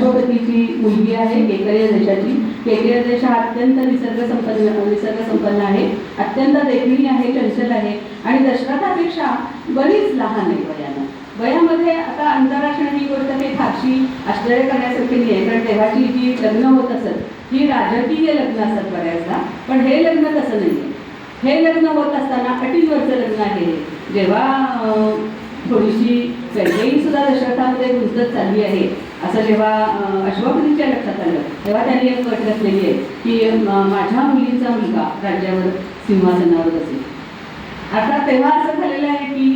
अश्वपतीची मुलगी आहे, केकय देशाची. केकय देश हा अत्यंत निसर्ग संपन्न आहे, अत्यंत देखणी आहे, चंचल आहे आणि दशरथापेक्षा बरीच लहान आहे वयानं. वयामध्ये आता अंतर असणं ही गोष्ट काही फारशी आश्चर्य करण्यासारखी नाही आहे, कारण तेव्हाची जी लग्न होत असत ही राजकीय लग्न असतात बऱ्याचदा, पण हे लग्न तसं नाही आहे. हे लग्न होत असताना अटींवरचं लग्न आहे. जेव्हा थोडीशी कैकेयी सुद्धा दशरथामध्ये गुंतत चालली आहे असं जेव्हा अश्वपतीच्या लक्षात आलं, तेव्हा त्यांनी एक कट घातलेली आहे की माझ्या मुलीचा मुलगा राज्यावर सिंहासनावर असेल. आता तेव्हा असं झालेलं आहे की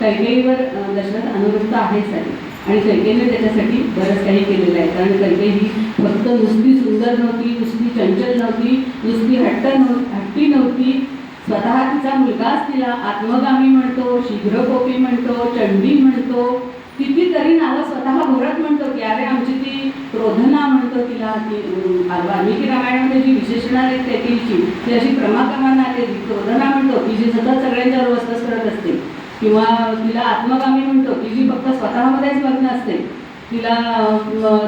कैकेयीवर दशरथ अनुरक्त आहेच आहे आणि कैकेयीने त्याच्यासाठी बरंच काही केलेलं आहे. कारण कैकेयी ही फक्त नुसती सुंदर नव्हती, नुसती चंचल नव्हती, नुसती हट्टी नव्हती. स्वतः तिचा मुलगाच तिला आत्मगामी म्हणतो, शीघ्रकोपी म्हणतो, चंडी म्हणतो, कितीतरी नावं स्वतः भरत म्हणतो की अरे आमची ती क्रोधना म्हणतो तिला. ती वाल्मिकी रामायणामध्ये जी विशेषणं आहेत कैकेयीची ती अशी क्रमाक्रमानं आलेली. क्रोधना म्हणतो की जी सतत सगळ्यांच्यावर वस्तस करत असते, किंवा तिला आत्मगामी म्हणतो की जी फक्त स्वतःमध्येच मग्न असते, तिला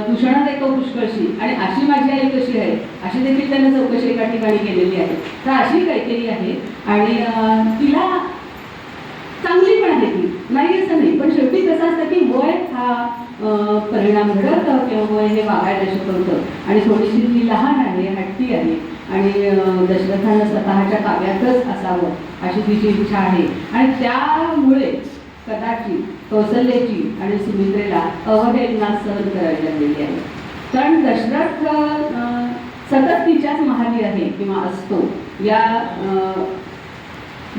दूषणं देतो पुष्कळशी. आणि अशी माझी आई कशी आहे अशी देखील त्याने चौकशी एका ठिकाणी केलेली आहे. तर अशी कैकेयी आहे आणि तिला चांगली पण आहे, ती नाही असं नाही, पण शेवटी कसं असतं की वय हा परिणाम घडवतं किंवा वय हे वागायला शिकवतं. आणि थोडीशी ती लहान आहे, हट्टी आहे आणि दशरथानं स्वतःच्या काव्यातच असावं अशी तिची इच्छा आहे. आणि त्यामुळे कदाचित कौसल्याची आणि सुमित्रेला अवहेलना सहन करावी लागलेली आहे. कारण दशरथ सतत तिच्याच महाली आहे किंवा असतो,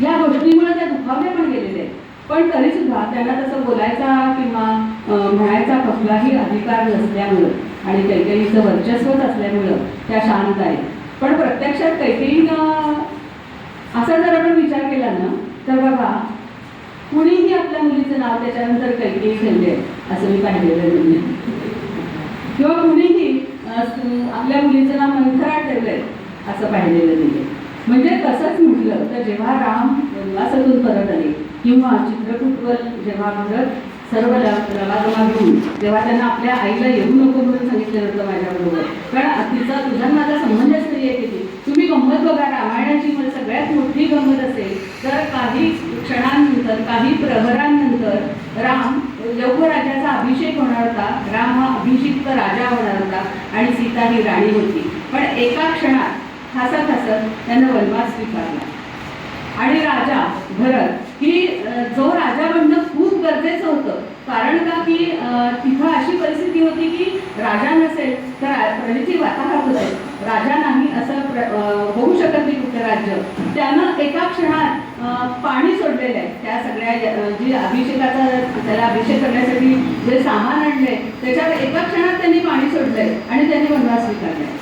या गोष्टीमुळे त्या दुखावल्या पण गेलेल्या आहेत. पण तरीसुद्धा त्यांना तसं बोलायचा किंवा म्हणायचा कसलाही अधिकार नसल्यामुळं आणि कैकेयीचं वर्चस्वच असल्यामुळं त्या शांत आहेत. पण प्रत्यक्षात कैकेयीनं असा जर आपण विचार केला ना तर बघा, कुणीही आपल्या मुलीचं नाव त्याच्यानंतर कैकेयी ठेवले असं मी पाहिलेलं नाही, किंवा कुणीही आपल्या मुलीचं नाव मंथरा ठेवलंय असं पाहिलेलं नाही. म्हणजे तसंच म्हटलं तर जेव्हा राम वनवासातून परत आले किंवा चित्रकूटवर जेव्हा भरत सर्व लवाजमा घेऊन जेव्हा त्यांना आपल्या आईला येऊ नको म्हणून सांगितलं होतं माझ्याबरोबर, कारण तुझा माझा संबंधच नाही आहे किती. तुम्ही गंमत बघा, रामायणाची मला सगळ्यात मोठी गंमत असेल तर काही क्षणांनंतर, काही प्रहरांनंतर राम यौवराजाचा अभिषेक होणार होता. राम हा अभिषिक्त राजा होणार होता आणि सीता ही राणी होती. पण एका क्षणात हसत हसत त्यानं वनवास स्वीकारला. आणि राजा भरत की जो राजा बनणं खूप गरजेचं होतं, कारण का की तिथं अशी परिस्थिती होती की राजा नसेल तर प्रजेची वाताहत होते, राजा नाही असं होऊ शकत नाही कुठलं राज्य. त्यानं एका क्षणात पाणी सोडलेलं आहे. त्या सगळ्या जी अभिषेकाचा त्याला अभिषेक करण्यासाठी जे सामान आणले त्याच्यावर एका क्षणात त्यांनी पाणी सोडलंय आणि त्यांनी वनवास स्वीकारलाय.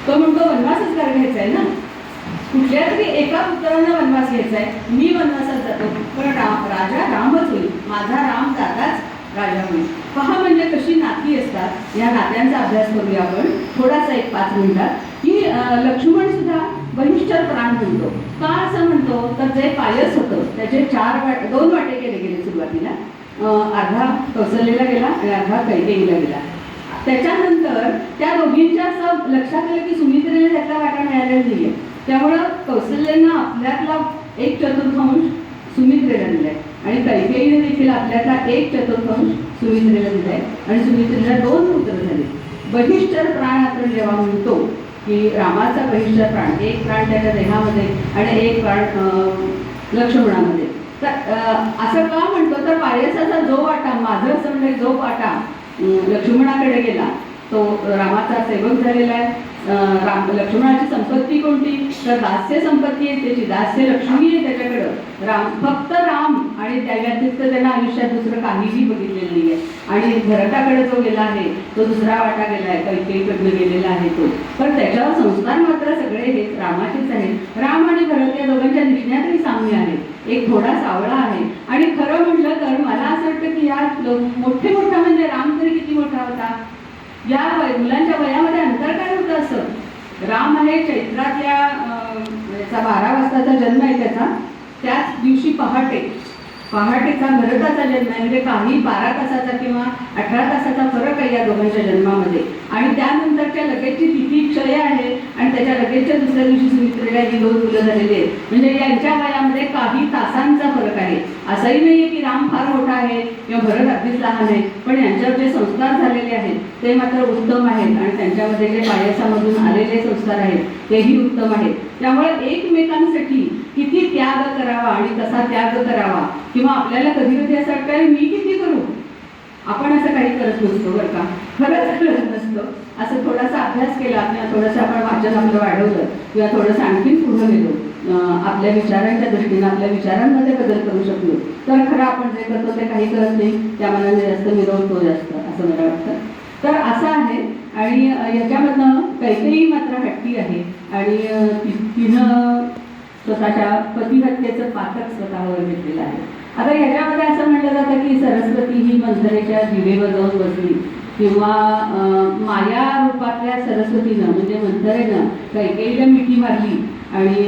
तो म्हणतो वनवासच घ्यायचा आहे ना, कुठल्या तरी एका पुत्रांना वनवास घ्यायचा आहे, मी वनवासात जातो पण राजा रामच होईल, माझा राम दादाच राजा होईल. पहा म्हणजे कशी नाती असतात. या नात्यांचा अभ्यास करूया आपण थोडासा एक 5 मिनिटात. की लक्ष्मण सुद्धा बहिष्ठर प्राण म्हणतो. का असं म्हणतो तर जे पायस होतं त्याचे 2 वाटे केले गेले सुरुवातीला. अर्धा कौसल्याला गेला आणि अर्धा कैकेयीला गेला. त्याच्यानंतर त्या दोघींच्या असं लक्षात आलं की सुमित्रेला त्यातला वाटा मिळालेला नाही आहे, त्यामुळं कौसल्यानं आपल्यातला 1/4 सुमित्रेला दिलाय आणि कैकेयीने देखील आपल्यातला 1/4 सुमित्रेला दिलाय आणि सुमित्रेला 2 पुत्र झाले. बहिष्ठर प्राण आपण जेव्हा म्हणतो की रामाचा बहिष्ठर प्राण, एक प्राण त्याच्या देहामध्ये आणि एक प्राण लक्ष्मणामध्ये, तर असं का म्हणतो तर पायसाचा जो वाटा, माझं असं म्हणजे जो वाटा लक्ष्मणाकडे गेला तो रामाचा सेवक झालेला आहे. लक्ष्मणाची संपत्ती कोणती तर दास्य संपत्ती आहे त्याची, दास्य लक्ष्मी आहे त्याच्याकडं. फक्त राम आणि त्या व्यतिरिक्त त्याला आयुष्यात दुसरं काहीही बघितलेलं नाही आहे. आणि भरताकडे जो गेला आहे तो दुसरा वाटा गेला आहे, कैकेयीकडनं गेलेला आहे तो, पण त्याच्यावर संस्कार मात्र सगळे हे रामाचेच आहेत. राम आणि भरत या दोघांच्या दिसण्यातही साम्य आहे, एक थोडा सावळा आहे. आणि खरं म्हटलं तर मला असं वाटतं की या मोठा म्हणजे राम तरी किती मोठा होता, या मुलांच्या वयामध्ये अंतर काय होतं असं. राम आहे चैत्रातल्या 12 वाजताचा जन्म आहे त्याचा, त्याच दिवशी पहाटे पहाटेचा भरताचा जन्म आहे, म्हणजे काही 12 तासाचा किंवा 18 तासाचा फरक आहे या दोघांच्या जन्मामध्ये. आणि त्यानंतरच्या लगेचची तिथी क्षय आहे आणि त्याच्या लगेचच्या दुसऱ्या दिवशी सुमित्रेला ही 2 मुलं झालेली आहेत. म्हणजे यांच्या वयामध्ये काही तासांचा फरक आहे. असंही नाही की राम फार मोठा आहे किंवा भरत अगदीच लहान आहे, पण यांच्यावर जे संस्कार झालेले आहेत ते मात्र उत्तम आहेत आणि त्यांच्यामध्ये जे पायसामधून आलेले संस्कार आहेत तेही उत्तम आहेत. त्यामुळे एकमेकांसाठी किती त्याग करावा आणि कसा त्याग करावा, किंवा आपल्याला कधी कधी असं वाटतं मी किती करू, आपण असं काही करत नसतो बरं का, खरंच करत नसतो. असं थोडासा अभ्यास केला किंवा थोडंसं आपण वाचन आपलं वाढवलं किंवा थोडंसं आणखीन पुढे गेलो, आपल्या विचारांच्या दृष्टीनं आपल्या विचारांमध्ये बदल करू शकलो तर खरं आपण जे करतो ते काही करत नाही, त्या मनाने जास्त मिरवतो जास्त, असं मला वाटतं. तर असं आहे. आणि याच्यामधनं कैकेयी मात्र हट्टी आहे आणि तिनं स्वतःच्या पतिहत्येचं पातक स्वतःवर घेतलेलं आहे. आता याच्यामध्ये असं म्हटलं जातं की सरस्वती ही मंथरेच्या दिवेवर जाऊन बसली, किंवा माया रूपातल्या सरस्वतीनं म्हणजे मंथरेनं कैकेयीला मिठी मारली आणि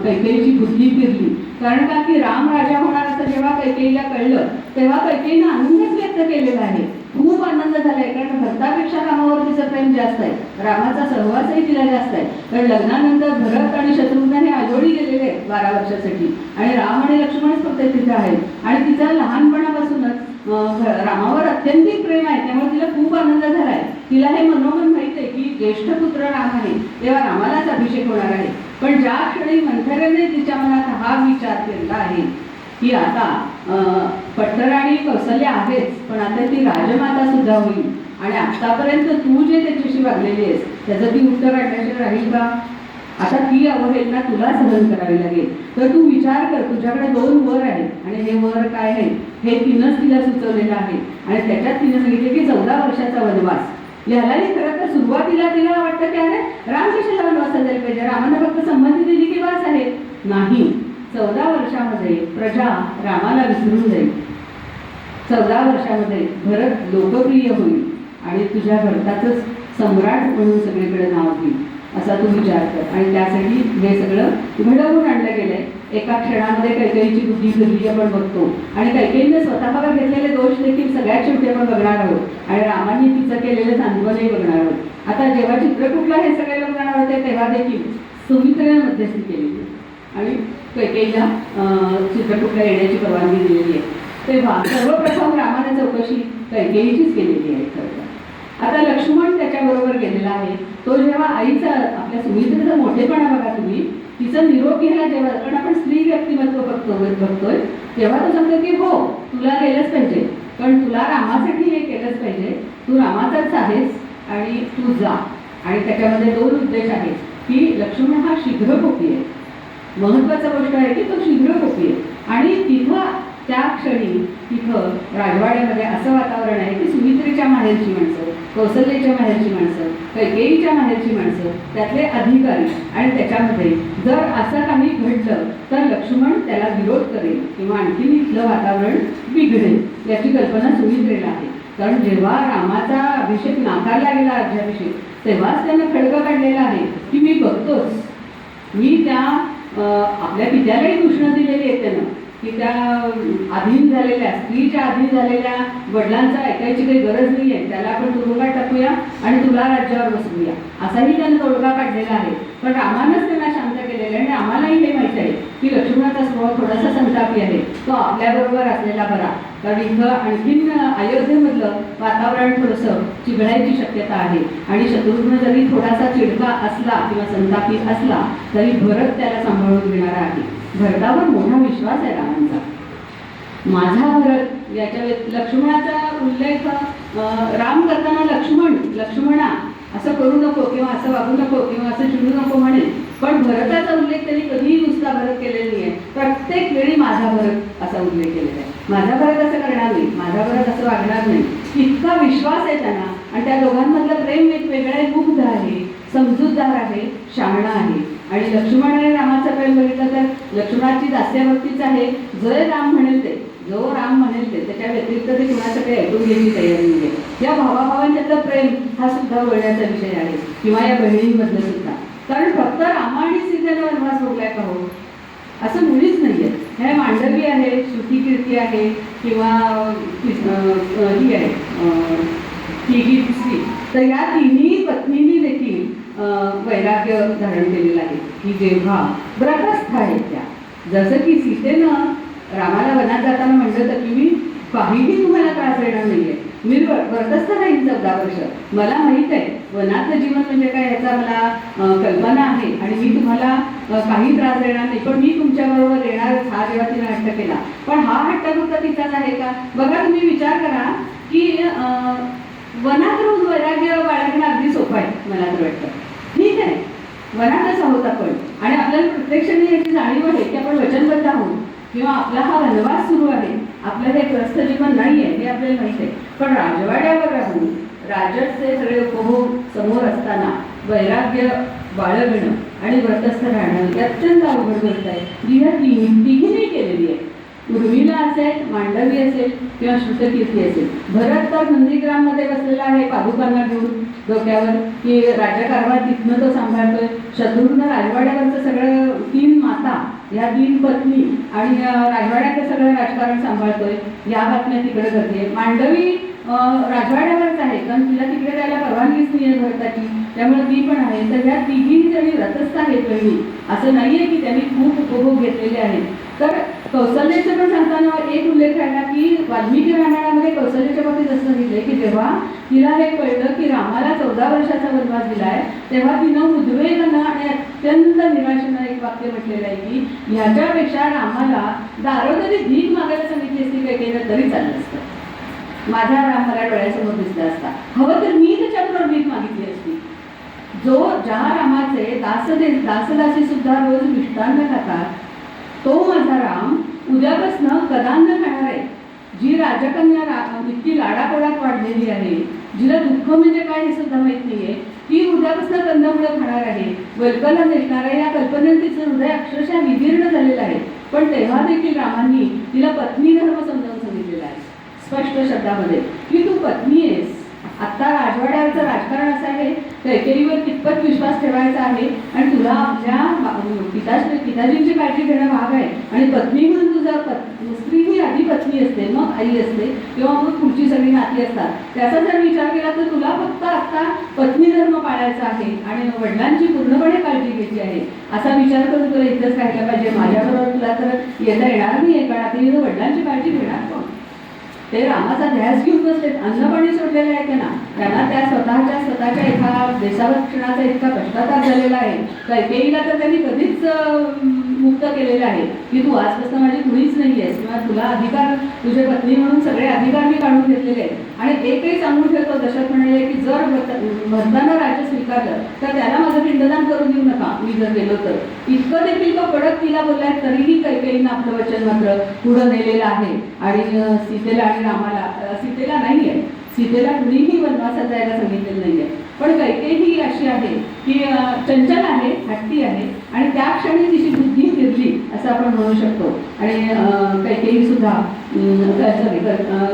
कैकेयीची बुद्धी फिरली. कारण का की राम राजा होणार असं जेव्हा कैकेयीला कळलं तेव्हा कैकेयीनं आनंदच व्यक्त केलेला आहे, खूप आनंद झालाय. कारण भरतापेक्षा रामावर तिचं प्रेम जास्त आहे, रामाचा सहवासही तिला जास्त आहे. कारण लग्नानंतर भरत आणि शत्रुघ्न हे आजोळी गेलेले आहेत 12 वर्षासाठी आणि राम आणि लक्ष्मणच फक्त तिथे आहेत आणि तिचा लहानपणापासूनच रामावर अत्यंतिक प्रेम आहे. त्यामुळे तिला खूप आनंद झालाय. तिला हे मनोमन माहित आहे की ज्येष्ठ पुत्र राम आहे तेव्हा रामालाच अभिषेक होणार आहे. पण ज्या क्षणी मंथरेने तिच्या मनात हा विचार केला आहे की आता पट्टराणी कौसल्या आहेच, पण आता ती राजमाता सुद्धा होईल आणि आतापर्यंत तू जे त्याच्याशी वागलेली आहेस त्याचं ती उत्तर काढण्याची राहील का, आता ती अवहेलना तुला सहन करावी लागेल. तर तू विचार कर, तुझ्याकडे 2 वर आहेत आणि हे वर काय आहे हे तिनंच तिला सुचवलेलं आहे आणि त्याच्यात तिनं सांगितले की 14 वर्षाचा वनवास. ह्यालाही खरं तर सुरुवातीला तिला वाटतं की अरे राम कशाला वनवासात जायला पाहिजे, रामानं फक्त संमती दिली की वास आहे. नाही, 14 वर्षामध्ये प्रजा रामाला विसरून जाईल, 14 वर्षामध्ये भरत लोकप्रिय होईल आणि तुझ्या भरताचंच सम्राट म्हणून सगळीकडे नाव घेईल, असा तू विचार कर. आणि त्यासाठी हे सगळं घडवून आणलं गेलंय. एका क्षणामध्ये कैकेयीची बुद्धी फिरली आपण बघतो आणि कैकेयीने स्वतःवर घेतलेले दोष देखील सगळ्यात शेवटी आपण बघणार आहोत आणि रामाने तिचं केलेलं सांत्वनही बघणार आहोत. आता जेव्हा चित्रकूटला हे सगळे लोक जाणार होते तेव्हा देखील सुमित्रेने मध्यस्थी केलेली आणि कैकेयीला चित्रकूटला येण्याची परवानगी दिलेली आहे. तेव्हा सर्वप्रथम रामाने चौकशी कैकेयीचीच केलेली आहे. खरं आता लक्ष्मण त्याच्याबरोबर गेलेला आहे. तो जेव्हा आईचा आपल्या सुमित्रेचा मोठेपणा बघा तुम्ही, तिचं निरोप घ्यायला जेव्हा, कारण आपण स्त्री व्यक्तिमत्व बघतोय तेव्हा तो सांगतो की हो तुला गेलंच पाहिजे, पण तुला रामासाठी हे केलंच पाहिजे, तू रामाचाच आहेस आणि तू जा. आणि त्याच्यामध्ये 2 उद्देश आहेत की लक्ष्मण हा शीघ्रकोपी आहे, महत्वाचा गोष्ट आहे की तो शीघ्रकोपी आहे आणि तिथं त्या क्षणी तिथं राजवाड्यामध्ये असं वातावरण आहे की सुमित्रेच्या माहेरची माणसं, कौसल्याच्या माहेरची माणसं, कैकेयीच्या माहेरची माणसं, त्यातले अधिकारी, आणि त्याच्यामध्ये जर असं काही घडलं तर लक्ष्मण त्याला विरोध करेल किंवा आणखी इथलं वातावरण बिघडेल याची कल्पना सुमित्रेला आहे. कारण जेव्हा रामाचा अभिषेक नाकारला गेला राज्याभिषेक तेव्हाच त्यानं खडकं काढलेलं आहे की मी बघतोच, मी त्या आपल्या पित्यालाही घोषणा दिलेली आहे त्यानं की त्या अधीन झालेल्या स्त्रीच्या अधीन झालेल्या वडिलांचा ऐकायची काही गरज नाही आहे, त्याला आपण तुरुंगात टाकूया आणि तुला राज्यावर बसवूया, असाही त्यानं तोडगा काढलेला आहे. पण रामानंच त्यांना शांत केलेलं आहे आणि आम्हालाही हे माहीत आहे की लक्ष्मणाचा स्वभाव थोडासा संतापी आहे, तो आपल्याबरोबर असलेला बरा. कारण इथं आणखीन अयोध्येमधलं वातावरण थोडंसं चिघळायची शक्यता आहे आणि शत्रुघ्न जरी थोडासा चिडका असला किंवा संतापी असला तरी भरत त्याला सांभाळून घेणारा आहे. भरतावर मोठा विश्वास आहे रामांचा. माझा भरत याच्या लक्ष्मणाचा उल्लेख राम करताना लक्ष्मणा असं करू नको किंवा असं वागू नको किंवा असं चिडू नको म्हणे, पण भरताचा उल्लेख त्यांनी कधीही नुसता भरत केलेला नाही आहे. प्रत्येक वेळी माझा भरत असा उल्लेख केलेला आहे. माझा भरत असं करणार नाही, माझा भरत असं वागणार नाही, इतका विश्वास आहे त्यांना. आणि त्या दोघांमधलं प्रेम एक वेगळं आहे, मुग्ध आहे, समजूतदार आहे, शहाणा आहे. आणि लक्ष्मण आणि रामाचं प्रेम बघितलं तर लक्ष्मणाची दास्यभक्तीच आहे, जय राम म्हणेल ते, जो राम म्हणेल ते, त्याच्या व्यतिरिक्त ते कुणाचं काही ऐकून घ्यायची तयारी नाही आहे. या भावाभावांच्यातलं प्रेम हा सुद्धा बोलण्याचा विषय आहे, किंवा या बहिणींमधलं सुद्धा. कारण फक्त रामा आणि सीतेनं वनवास भोगलाय का हो, असं मुळीच नाही आहे. ह्या मांडवी आहे, श्रुतिकीर्ती आहे किंवा ही आहे तिसरी, तर या तिन्ही पत्नींनी देखील वैराग्य धारण केलेलं आहे की जेव्हा व्रतस्थ आहेत त्या, जसं की सीतेनं रामाला वनात जाताना म्हटलं होतं की मी काहीही तुम्हाला त्रास देणार नाहीये, मी व्रतस्थ राहीन 14 वर्ष, मला माहीत आहे वनातलं जीवन म्हणजे काय याचा मला कल्पना आहे आणि मी तुम्हाला काही त्रास देणार नाही, पण मी तुमच्याबरोबर येणारच, हा जेव्हा तिने हट्ट केला. पण हा हट्ट फक्त तिचाच आहे का? बघा तुम्ही विचार करा की वनात रोज वैराग्य बाळगणं अगदी सोपं आहे, मला तर वाटतं. ठीक आहे, वनातच आहोत आपण आणि आपल्याला प्रत्यक्षाने याची जाणीव आहे की आपण वचनबद्ध आहोत किंवा आपला हा वनवास सुरू आहे, आपलं हे ग्रस्त जीवन नाही आहे हे आपल्याला माहीत आहे. पण राजवाड्यावर राहून राजसचे सगळे उपभोग समोर असताना वैराग्य बाळगणं आणि व्रतस्थ राहणं ही अत्यंत अवघड गोष्ट आहे, जी ह्या तिघींनी केलेली आहे. उर्मिला असेल, मांडवी असेल किंवा श्रुतकीर्ती असेल. भरत तर नंदीग्राममध्ये बसलेला आहे पादुकांना घेऊन डोक्यावर, की राज्यकारभार तिथनं तो सांभाळतोय. शत्रुघ्न राजवाड्यावरचं सगळं 3 माता, ह्या 3 पत्नी आणि राजवाड्याचं सगळं राजकारण सांभाळतोय, या बातम्या तिकडे करते. मांडवी राजवाड्यावरच आहे कारण तिला तिकडे जायला परवानगीच नाही आहे भरताची, त्यामुळे ती पण आहे. तर ह्या तिघी जणी व्रतस्थ आहेत पहिली, असं नाहीये की त्यांनी खूप उपभोग घेतलेले आहेत. तर कौशल्याचं पण सांगताना एक उल्लेख आहे ना की वाल्मिकी रामायणामध्ये कौशल्याच्या बाबतीत असं सांगितलंय की जेव्हा तिला हे कळलं की रामाला 14 वर्षाचा वनवास दिलाय, तेव्हा तिनं उद्वेगानं आणि अत्यंत निराशेनं एक वाक्य म्हटलेलं आहे की ह्याच्यापेक्षा रामाला दारोदारी भीक मागायला सांगितली असती काय केलं तरी चाललं असतं, माझा राम मला डोळ्यासमोर दिसला असता, हवं तर मी त्याच्याबरोबर भीक मागितली असती. ज्या रामाचे दासदासी सुद्धा रोज मिष्टान्न खातात, तो माझा राम उद्यापासनं कदान्न खाणार आहे. जी राजकन्या इतकी लाडापोडात वाढलेली आहे, जिला दुःख म्हणजे काय हे सुद्धा माहीत नाहीये, ती उद्यापासनं कंदमुळं खाणार आहे, वल्कला नेसणार आहे. या कल्पनेने तिचं हृदय अक्षरशः विदीर्ण झालेलं आहे. पण तेव्हा देखील रामांनी तिला पत्नी धर्म समजावून सांगितलेला आहे स्पष्ट शब्दामध्ये की तू पत्नी आहेस. आता राजवाड्यावरचं राजकारण असं आहे, कैकेयीवर कितपत विश्वास ठेवायचा आहे आणि तुला आपल्या पिताजींची काळजी घेणं भाग आहे. आणि पत्नी म्हणून तुझा स्त्री ही आधी पत्नी असते, मग आई असते किंवा मग पुढची सगळी नाती असतात. त्याचा जर विचार केला तर तुला फक्त आता पत्नी धर्म पाळायचा आहे आणि वडिलांची पूर्णपणे काळजी घ्यायची आहे. असा विचार करून तुला इथंच राहायला पाहिजे. माझ्याबरोबर तुला तर येता येणार नाही आहे, कारण आता वडिलांची काळजी घेणार कोण? ते रामाचा ध्यास घेऊन बसलेत, अन्नपाणी सोडलेलं आहे त्यांना त्या स्वतःच्या एका देशावक्षणाचा इतका पश्चाताप झालेला आहे. कैकेयीला तर त्यांनी कधीच मुक्त केलेलं आहे की तू आजपासून माझी कुणीच नाही आहेस किंवा तुला अधिकार, तुझे पत्नी म्हणून सगळे अधिकार मी काढून घेतलेले आहेत. आणि एकही सांगून ठेवतो दशरथ म्हणाले की जर भरताना राज्य स्वीकारलं तर त्याला माझं पिंडदान करून देऊ नका, मी जर गेलो तर. इतकं देखील तो कडक तिला बोललाय, तरीही कैकेयीनं आपलं वचन मात्र पुढं नेलेलं आहे. आणि सीतेला आणि रामाला, सीतेला नाही आहे, सीतेला कुणीही वनवासात जायला सांगितलेलं नाही आहे. पण कैकेयी अशी आहे की चंचल आहे, हट्टी आहे आणि त्या क्षणी तिची बुद्धी फिरली असं आपण म्हणू शकतो. आणि कैकेयी सुद्धा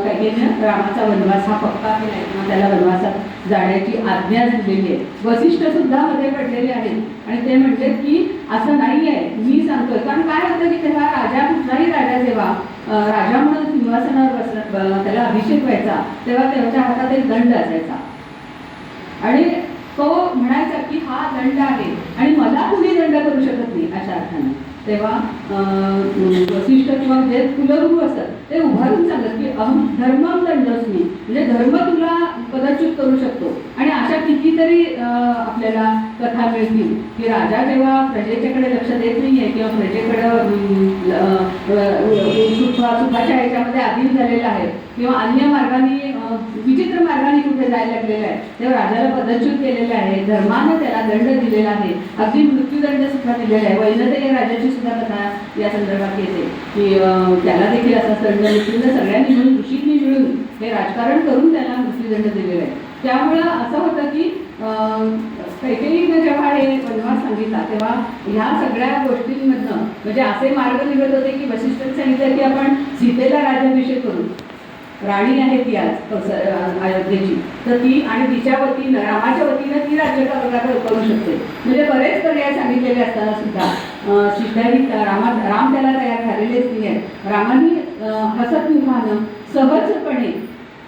कैकेयीनं रामाचा वनवास हा पक्का केला आहे किंवा त्याला वनवासात जाण्याची आज्ञा दिलेली आहे. वसिष्ठ सुद्धा मध्ये पडलेले आहेत आणि ते म्हणते की असं नाही आहे, मी सांगतोय. कारण काय होतं की तेव्हा राजा, कुठलाही राजा जेव्हा राजा म्हणून सिंहासनावर बसला, त्याला अभिषेक व्हायचा, तेव्हा त्याच्या हातात एक दंड असायचा आणि तो म्हणायचा की हा दंड आहे आणि मला कुणी दंड करू शकत नाही अशा अर्थाने. तेव्हा वसिष्ठ किंवा जे कुलगुरू असतात ते उभारून सांगत की अहम धर्मम दंडस्मी, म्हणजे धर्म तुला पदच्युत करू शकतो. आणि अशा कितीतरी आपल्याला कथा मिळतील की राजा जेव्हा प्रजेच्याकडे लक्ष देत नाही आहे किंवा प्रजेकडं सुखाच्या ह्याच्यामध्ये अधीन झालेला आहे किंवा अन्य मार्गाने विचित्र मार्गाने कुठे जायला लागलेला आहे, तेव्हा राजाला पदच्युत केलेलं आहे, धर्मानं त्याला दंड दिलेला आहे, अगदी मृत्यूदंड सुद्धा दिलेला आहे. वैनतेय राजाची सुद्धा कथा या संदर्भात येते की त्याला देखील असा दंड सगळ्यांनी मिळून, ऋषींनी मिळून हे राजकारण करून त्याला मृत्यूदंड दिलेला आहे. त्यामुळं असं होतं की कैकेयीनं जेव्हा हे वनवास सांगितला तेव्हा ह्या सगळ्या गोष्टींमधनं म्हणजे असे मार्ग निघत होते की वसिष्ठांनी सांगितलं की आपण सीतेला राज्याभिषेक करू. राणी आहे ती आज अयोध्येची, तर ती आणि तिच्या वतीनं, रामाच्या वतीनं ती राज्यकारभार करू शकते. म्हणजे बरेच पर्याय सांगितलेले असताना सुद्धा राम त्याला तयार झालेलेच नाही आहेत. रामाने हसतमुखानं सहजपणे,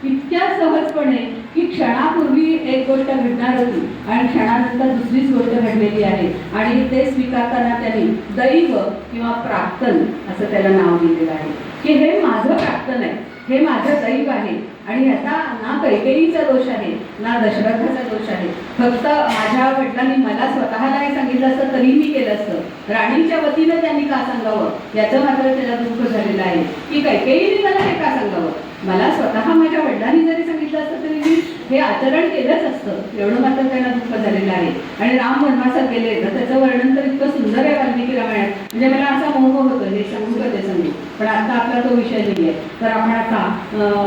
इतक्या सहजपणे की क्षणापूर्वी एक गोष्ट घडणार होती आणि क्षणानंतर दुसरीच गोष्ट घडलेली आहे आणि ते स्वीकारताना त्यांनी दैव किंवा प्राक्तन असं त्याला नाव दिलेलं आहे की हे माझं प्राक्तन आहे, हे माझं दैव आहे. आणि याचा ना कैकेयीचा दोष आहे ना दशरथाचा दोष आहे. फक्त माझ्या वडिलांनी मला स्वतःला हे सांगितलं असतं तरी मी केलं असतं, राणीच्या वतीनं त्यांनी का सांगावं याचं मात्र त्याला दुःख झालेलं आहे की कैकेयीने मला हे का सांगावं. मला स्वतः माझ्या वडिलांनी जरी सांगितलं असतं तरी मी हे आचरण केलंच असतं, एवढं मात्र त्यांना दुःख झालेलं आहे. आणि राम वनवासात गेले तर त्याचं वर्णन तर इतकं सुंदर आहे वाल्मिकी रामायणात, म्हणजे मला असा मोह होतं हे सांगू का ते सांगू. पण आता आपला तो विषय नाही आहे. तर आपण आता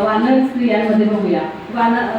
वानर स्त्रियांमध्ये बघूया.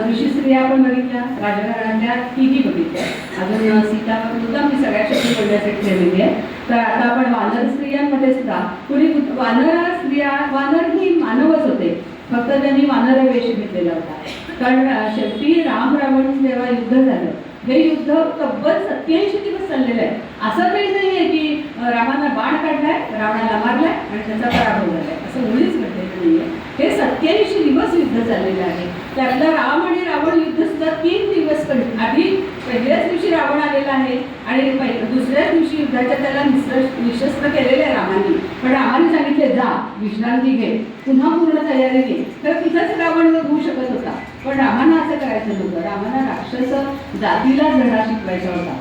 ऋषी स्त्रिया आपण बघितल्या, राजघराण्यातल्या तिघी बघितल्या, अजून सीता मुद्दाम मी सगळ्या शक्ती बोलण्यासाठी ठेवलेली आहे. तर आता आपण वानर स्त्रियांमध्ये सुद्धा कुणी वानर ही मानवच होते, फक्त त्यांनी वानर वेश घेतलेला होता. कारण शेवटी राम रावण जेव्हा युद्ध झालं, हे युद्ध तब्बल 87 दिवस चाललेलं आहे. असं काही नाही आहे की रामाला बाण काढलाय, रावणाला मारलाय आणि त्याचा पराभव झालाय, असं मुळीच घडलेलं नाही आहे. हे 87 दिवस युद्ध चाललेलं आहे. त्यातलं राम आणि रावण युद्ध सुद्धा 3 दिवस आधी पहिल्याच दिवशी रावण आलेला आहे आणि दुसऱ्याच दिवशी युद्धाच्या त्याला निशस्त्र केलेलं आहे रामाने. पण रामाने सांगितले जा विश्रांती घे, पुन्हा पूर्ण तयारी घे. तर तिथंच रावण होऊ शकत होता, पण रामानं असं करायचं नव्हतं. रामाला राक्षस जातीला धडा शिकवायचा होता.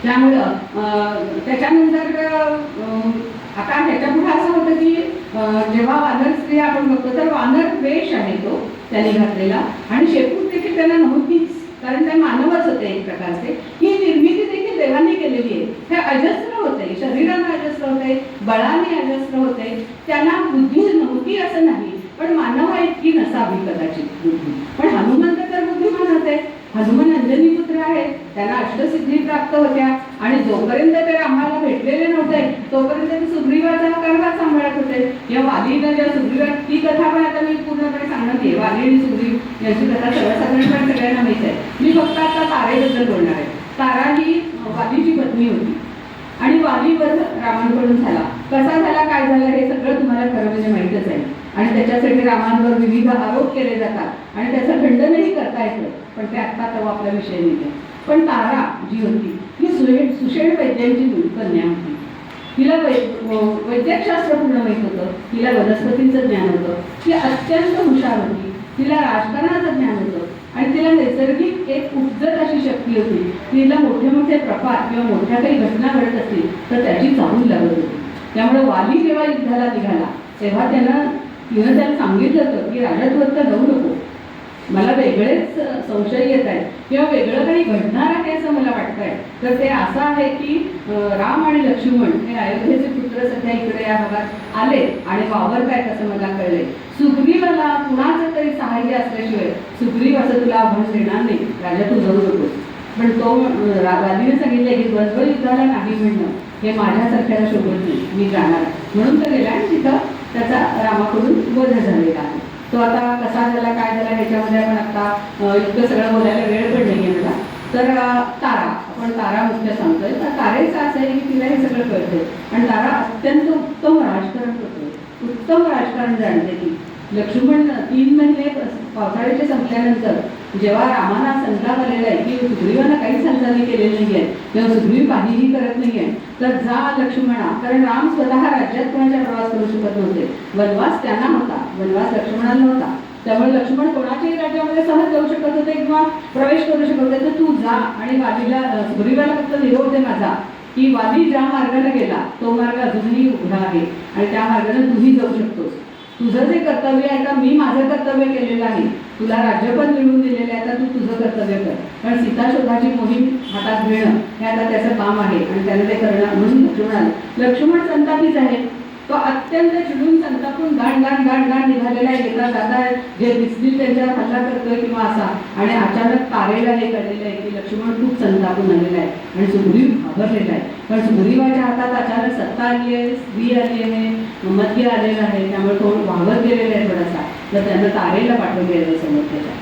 त्यामुळं त्याच्यानंतर आता ह्याच्या पुढे असं होतं की जेव्हा वानर स्त्री आपण बघतो तर वानर वेश आहे तो त्यांनी घातलेला आणि शेपूट देखील त्यांना नव्हतीच, कारण ते मानवच होते एक प्रकारचे. ही निर्मिती देखील देवांनी केलेली आहे. हे अजस्र होते, शरीराने अजस्र होते, बळाने अजस्र होते, त्यांना बुद्धी नव्हती असं नाही, पण मानवा इतकी नसावी कदाचित बुद्धी. पण हनुमंत तर बुद्धिमान होते, हनुमान अंजनी पुत्र आहेत, त्यांना अष्टसिद्धी प्राप्त होत्या आणि जोपर्यंत ते आम्हाला भेटलेले नव्हते तोपर्यंत ते सुग्रीवाचा कारभार सांभाळत होते. या वालीनं ज्या सुग्रीवा ती कथा पण आता मी पूर्णपणे सांगणार नाही, वाली आणि सुग्रीव यांची कथा सर्वसाधारणपणे सगळ्यांना माहीत आहे. मी फक्त आता तारेबद्दल बोलणार आहे. तारा ही वालीची पत्नी होती आणि वालीवर रामांकडून झाला. कसा झाला, काय झालं हे सगळं तुम्हाला खरं म्हणजे माहीतच आहे आणि त्याच्यासाठी रामांवर विविध आरोप केले जातात आणि त्याचं खंडनही करता येतं, पण ते आत्ता तो आपला विषय नाही आहे. पण तारा जी होती ही सुषेण वैद्यांची कन्या होती. तिला वैद्यकशास्त्र पूर्ण माहीत होतं, तिला वनस्पतींचं ज्ञान होतं, ती अत्यंत हुशार होती, तिला राजकारणाचं ज्ञान होतं आणि तिला नैसर्गिक एक उपजत अशी शक्ती होती. तिला मोठे मोठे प्रपात किंवा मोठ्या काही घटना घडत असतील तर त्याची चाहूल लागत होती. त्यामुळे वाली जेव्हा युद्धाला निघाला तेव्हा तिनं त्याला सांगितलं होतं की राजत्वत जाऊ नको, मला वेगळेच संशय येत आहेत किंवा वेगळं काही घडणार आहे असं मला वाटत आहे. तर ते असं आहे की राम आणि लक्ष्मण हे अयोध्येचे पुत्र सध्या इकडे या भागात आले आणि वावरत आहेत असं मला कळले. सुग्रीवाला कुणाचं तरी सहाय्य असल्याशिवाय सुग्रीव असं तुला आव्हान देणार नाही, राजा तू जाऊ नकोस. पण तो वालीने सांगितलं की बळबळ युद्धाला नाही म्हणणं हे माझ्यासारख्याला शोभत नाही, मी जाणार. म्हणून तर गेला आणि तिथं त्याचा रामाकडून वध झालेला आहे. तो आता कसा झाला काय झाला ह्याच्यामध्ये आपण आता इतकं सगळं बोलायला वेळ पण नाही आहे मला. तर तारा, आपण तारा मुख्य सांगतोय. तर तारेचं असं आहे की तिला हे सगळं कळते आणि तारा अत्यंत उत्तम राजकारण करते, उत्तम राजकारण जाणते ती. लक्ष्मण 3 महिने पावसाळ्याचे संपल्यानंतर जेव्हा रामाना संताप आलेला आहे की सुग्रीवानं काहीच हालचाली केलेली नाही आहे किंवा सुग्रीव काहीही करत नाही आहे, तर जा लक्ष्मणा. कारण राम स्वतः राज्यात कोणाच्या प्रवास करू शकत नव्हते, वनवास त्यांना होता, वनवास लक्ष्मणाला नव्हता. त्यामुळे लक्ष्मण कोणाच्याही राज्यामध्ये सहज जाऊ शकत होते किंवा प्रवेश करू शकत होते. तर तू जा आणि वालीला सुग्रीवाला फक्त निरोप दे माझा की वाली ज्या मार्गाने गेला तो मार्ग अजूनही उघडा आहे आणि त्या मार्गाने तूही जाऊ शकतोस. तुझं जे कर्तव्य आहे का मी माझं कर्तव्य केलेलं आहे, तुला राज्य पण मिळवून दिलेलं आहे, आता तू तुझं कर्तव्य कर. कारण सीता शोधाची मोहीम हातात घेणं हे आता त्याचं काम आहे आणि त्याने ते करणं म्हणून लक्ष्मण संतापीच आहे. तो अत्यंत चिडून संतापून गाण निघालेला आहे, येता जाता जे दिसतील त्यांच्यावर हल्ला करतोय किंवा असा. आणि अचानक तारेला हे कळलेलं आहे की लक्ष्मण खूप संतापून आलेला आहे आणि सुग्रीव घाबरलेला आहे. कारण सुग्रीवाच्या हातात अचानक सत्ता आली आहे, स्त्री आली आहे, मध्य आलेलं आहे, त्यामुळे तो वावरत गेलेला आहे थोडासा. तर त्यानं तारेला पाठवले आहे समोर त्याच्या.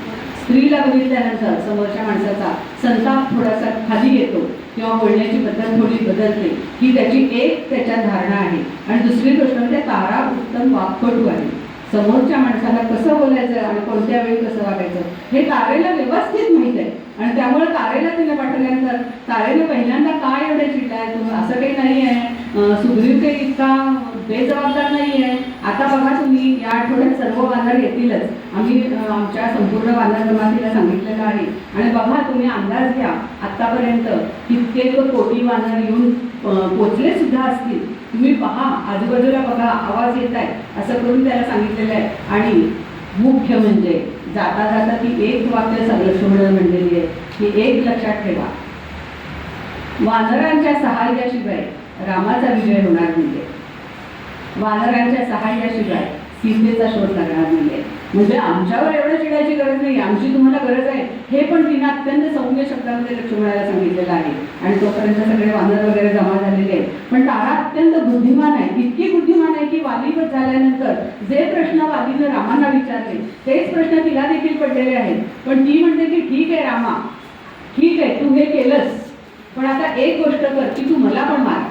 स्त्रीला बघितल्यानंतर समोरच्या माणसाचा संताप थोडासा खाली येतो किंवा बोलण्याची पद्धत थोडी बदलते, ही त्याची एक त्याच्यात धारणा आहे. आणि दुसरी गोष्ट म्हणजे तारा उत्तम वाक्पटू आहे. समोरच्या माणसाला कसं बोलायचं आणि कोणत्या वेळी कसं वागायचं हे तारेला व्यवस्थित माहीत आहे. आणि त्यामुळे तारेला तिला पाठवल्यानंतर तारेने पहिल्यांदा काय एवढे चिडलाय तुम्ही, असं काही नाही आहे, सुग्रीव काही इतका बेजबाबदार नाही आहे. आता बघा तुम्ही या आठवड्यात सर्व वानर येतीलच, आम्ही आमच्या संपूर्ण वानर जमातीला सांगितलेलं आहे. आणि बघा तुम्ही अंदाज घ्या, आत्तापर्यंत कित्येक कोटी वानर येऊन पोचले सुद्धा असतील. तुम्ही पहा, आजूबाजूला बघा, आवाज येत आहे, असं करून त्याला सांगितलेलं आहे. आणि मुख्य म्हणजे जाता जाता ती एक वाक्य सगळं शोधून म्हणलेली आहे, की एक लक्षात ठेवा, वानरांच्या सहाय्याशिवाय रामाचा विजय होणार नाही, वानरांच्या सहाय्याशिवाय सीतेचा शोध लागणार नाही. म्हणजे आमच्यावर एवढं चिडायची गरज नाही, आमची तुम्हाला गरज आहे, हे पण तिने अत्यंत सौम्य शब्दामध्ये लक्ष्मणाला सांगितलेलं आहे. आणि तोपर्यंत सगळे वानर वगैरे जमा झालेले आहेत. पण तारा अत्यंत बुद्धिमान आहे, इतकी बुद्धिमान आहे की वालीवध झाल्यानंतर जे प्रश्न वालीनं रामांना विचारले तेच प्रश्न तिला देखील पडलेले आहेत. पण ती म्हणते की ठीक आहे रामा, ठीक आहे, तू हे केलंस, पण आता एक गोष्ट कर की तू मला पण मार.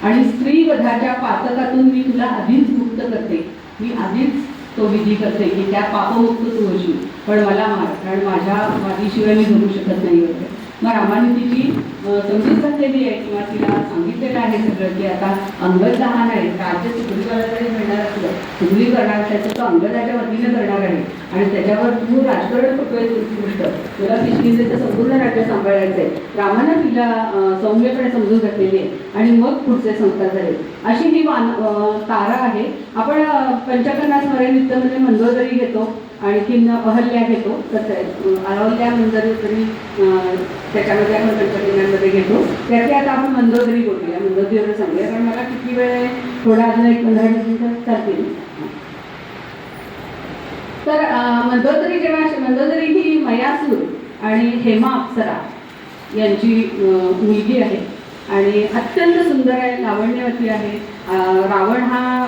आणि स्त्रीवधाच्या पातकातून मी तुला आधीच मुक्त करते, मी आधीच तो विधी करते की त्या पापमुक्त तू होशील, पण मला मार, कारण माझ्या वादीशिवाय मी जगू शकत नाही वगैरे. मग रामाने तिची समजूत घातलेली आहे किंवा तिला सांगितलेलं आहे सगळं की आता अंगद लहान आहे, राज्य सुग्रीवाला जरी मिळणार असलं, सुग्रीव करणार त्याचं तो अंगदाच्या वतीने करणार आहे. आणि त्याच्यावर तू राजकारण करतोय, तुझी गोष्ट तुला किशकिंधेचं संपूर्ण राज्य सांभाळायचं आहे. रामानं तिला सौम्यपणे समजून घातलेली आहे. आणि मग पुढचे संस्कार झाले. अशी ही तारा आहे. आपण पंचकन्या स्मरणित्तमध्ये मंदोदरी घेतो, आणखीन अहल्या घेतो, तर अहल्या मंदोदरी त्याच्यामध्ये आपण पंचकन्यांमध्ये घेतो. त्याची आता आपण मंदोदरी बोलूया, मंदोदरीवर सांगूया, कारण मला किती वेळ आहे, थोडा अजून एक 15 मिनिटं चालतील. तर मंदोदरी ही मयासूर आणि हेमा अप्सरा यांची मुलगी आहे आणि अत्यंत सुंदर आहे, लावण्यवती आहे. रावण हा